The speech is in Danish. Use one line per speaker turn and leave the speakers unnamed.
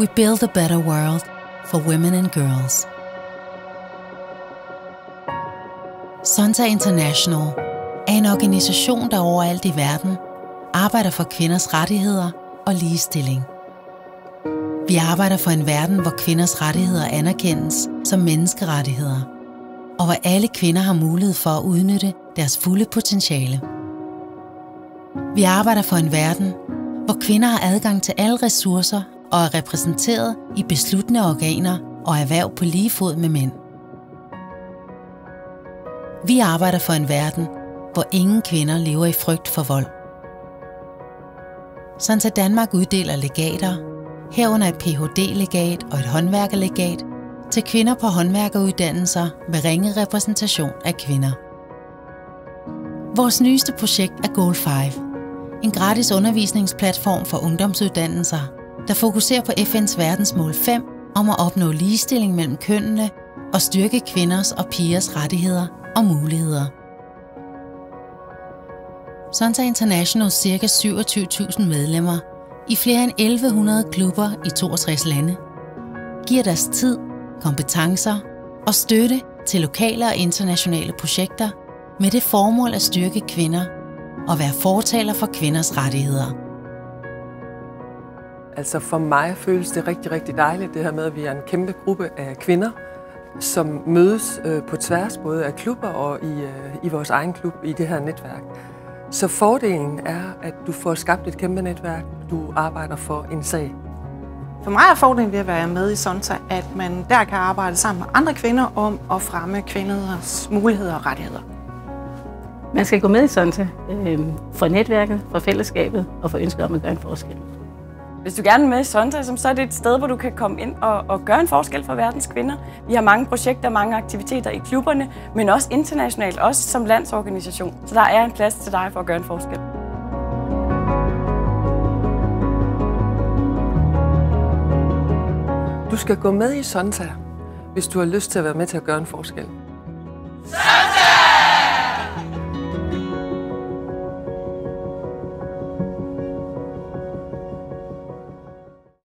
We build a better world for women and girls. Sonta International er en organisation, der overalt i verden arbejder for kvinders rettigheder og ligestilling. Vi arbejder for en verden, hvor kvinders rettigheder anerkendes som menneskerettigheder, og hvor alle kvinder har mulighed for at udnytte deres fulde potentiale. Vi arbejder for en verden, hvor kvinder har adgang til alle ressourcer og er repræsenteret i besluttende organer og erhverv på lige fod med mænd. Vi arbejder for en verden, hvor ingen kvinder lever i frygt for vold. Sonta Danmark uddeler legater, herunder et Ph.D.-legat og et håndværkerlegat, til kvinder på håndværkeruddannelser med ringe repræsentation af kvinder. Vores nyeste projekt er Goal 5, en gratis undervisningsplatform for ungdomsuddannelser, der fokuserer på FN's verdensmål 5 om at opnå ligestilling mellem kønnene og styrke kvinders og pigers rettigheder og muligheder. Sonta Internationals ca. 27.000 medlemmer i flere end 1100 klubber i 62 lande giver deres tid, kompetencer og støtte til lokale og internationale projekter med det formål at styrke kvinder og være fortaler for kvinders rettigheder.
Altså for mig føles det rigtig, rigtig dejligt, det her med, at vi er en kæmpe gruppe af kvinder, som mødes på tværs både af klubber og i vores egen klub i det her netværk. Så fordelen er, at du får skabt et kæmpe netværk, du arbejder for en sag.
For mig er fordelen ved at være med i Sonta, at man der kan arbejde sammen med andre kvinder om at fremme kvinders muligheder og rettigheder.
Man skal gå med i Sonta for netværket, for fællesskabet og for ønsket om at gøre en forskel.
Hvis du gerne vil med i Sonta, så er det et sted, hvor du kan komme ind og gøre en forskel for verdens kvinder. Vi har mange projekter, mange aktiviteter i klubberne, men også internationalt, også som landsorganisation. Så der er en plads til dig for at gøre en forskel.
Du skal gå med i Sonta, hvis du har lyst til at være med til at gøre en forskel.